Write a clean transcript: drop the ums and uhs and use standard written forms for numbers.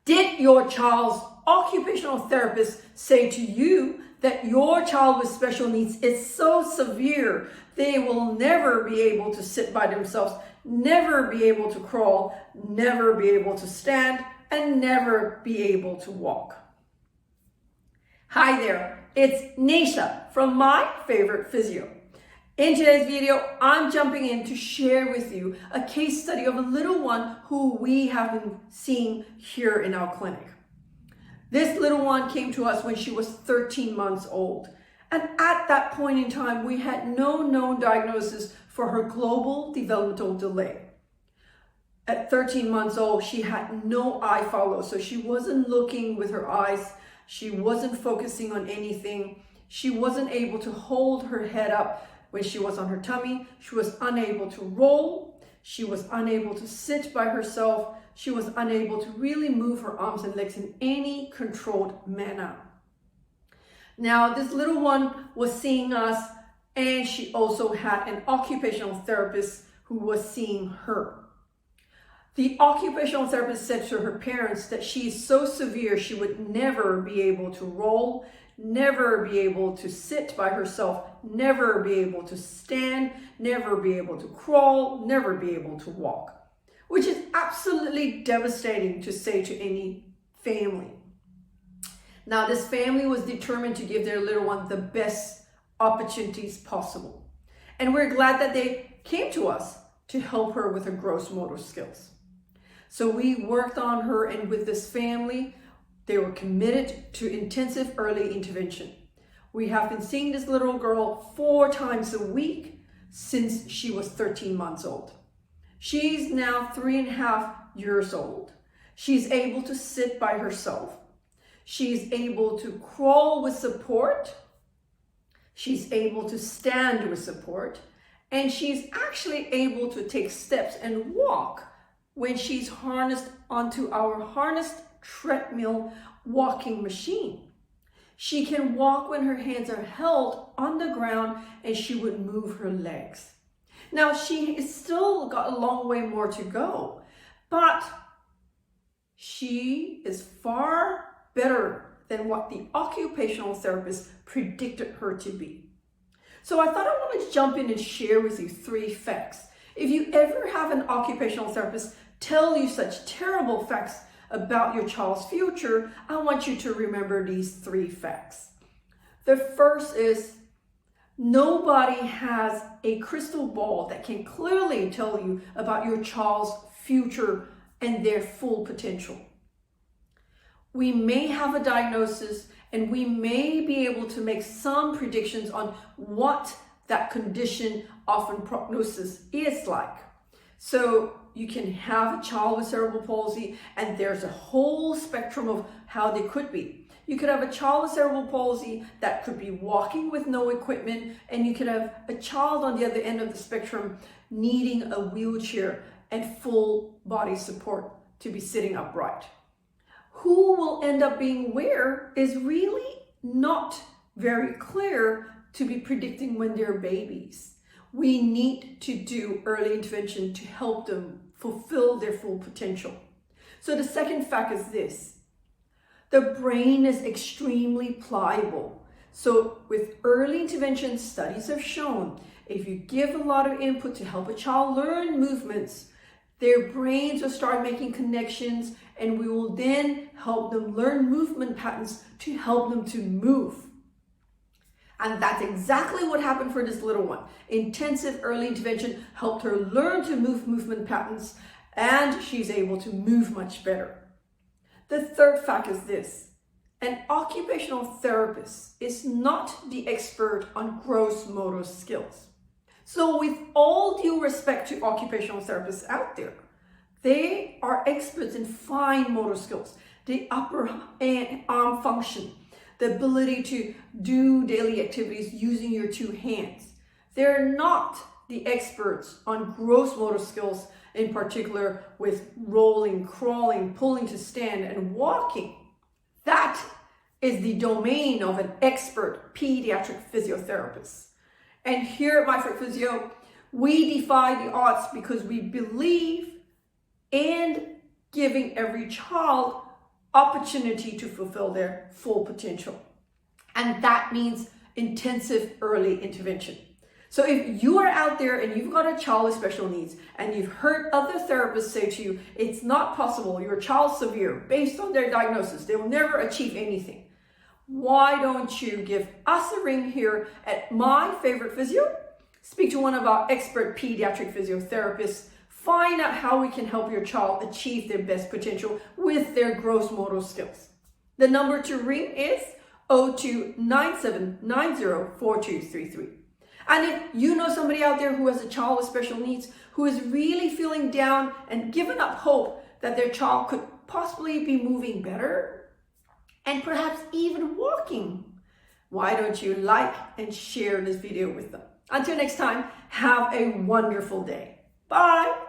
Did your child's occupational therapist say to you that your child with special needs is so severe they will never be able to sit by themselves, never be able to crawl, never be able to stand, and never be able to walk? Hi there, it's Neesha from My Favorite Physio. In today's video, I'm jumping in to share with you a case study of a little one who we have been seeing here in our clinic. This little one came to us when she was 13 months old. And at that point in time, we had no known diagnosis for her global developmental delay. At 13 months old, she had no eye follow, so she wasn't looking with her eyes. She wasn't focusing on anything. She wasn't able to hold her head up when she was on her tummy. She was unable to roll. She was unable to sit by herself. She was unable to really move her arms and legs in any controlled manner. Now, this little one was seeing us, and she also had an occupational therapist who was seeing her. The occupational therapist said to her parents that she is so severe she would never be able to roll, never be able to sit by herself, never be able to stand, never be able to crawl, never be able to walk, which is absolutely devastating to say to any family. Now, this family was determined to give their little one the best opportunities possible. And we're glad that they came to us to help her with her gross motor skills. So we worked on her, and with this family, they were committed to intensive early intervention. We have been seeing this little girl 4 times a week since she was 13 months old. She's now 3.5 years old. She's able to sit by herself. She's able to crawl with support. She's able to stand with support. And she's actually able to take steps and walk when she's harnessed onto our harnessed treadmill walking machine. She can walk when her hands are held on the ground and she would move her legs. Now, she is still got a long way more to go, but she is far better than what the occupational therapist predicted her to be. So I thought I wanted to jump in and share with you 3 facts. If you ever have an occupational therapist tell you such terrible facts about your child's future, I want you to remember these 3 facts. The first is, nobody has a crystal ball that can clearly tell you about your child's future and their full potential. We may have a diagnosis and we may be able to make some predictions on what that condition, often prognosis, is like. So you can have a child with cerebral palsy, and there's a whole spectrum of how they could be. You could have a child with cerebral palsy that could be walking with no equipment, and you could have a child on the other end of the spectrum needing a wheelchair and full body support to be sitting upright. Who will end up being where is really not very clear to be predicting when they're babies. We need to do early intervention to help them fulfill their full potential. So the second fact is this: the brain is extremely pliable. So with early intervention, studies have shown if you give a lot of input to help a child learn movements, their brains will start making connections, and we will then help them learn movement patterns to help them to move. And that's exactly what happened for this little one. Intensive early intervention helped her learn to move movement patterns, and she's able to move much better. The third fact is this: an occupational therapist is not the expert on gross motor skills. So with all due respect to occupational therapists out there, they are experts in fine motor skills, the upper arm function, the ability to do daily activities using your 2 hands. They're not the experts on gross motor skills, in particular with rolling, crawling, pulling to stand, and walking. That is the domain of an expert pediatric physiotherapist. And here at My Favourite Physio, we defy the odds because we believe in giving every child opportunity to fulfill their full potential. And that means intensive early intervention. So if you are out there and you've got a child with special needs and you've heard other therapists say to you, it's not possible, your child's severe, based on their diagnosis, they will never achieve anything. Why don't you give us a ring here at My Favorite Physio? Speak to one of our expert pediatric physiotherapists. Find out how we can help your child achieve their best potential with their gross motor skills. The number to ring is 0297904233. And if you know somebody out there who has a child with special needs, who is really feeling down and given up hope that their child could possibly be moving better and perhaps even walking, why don't you like and share this video with them? Until next time, have a wonderful day. Bye.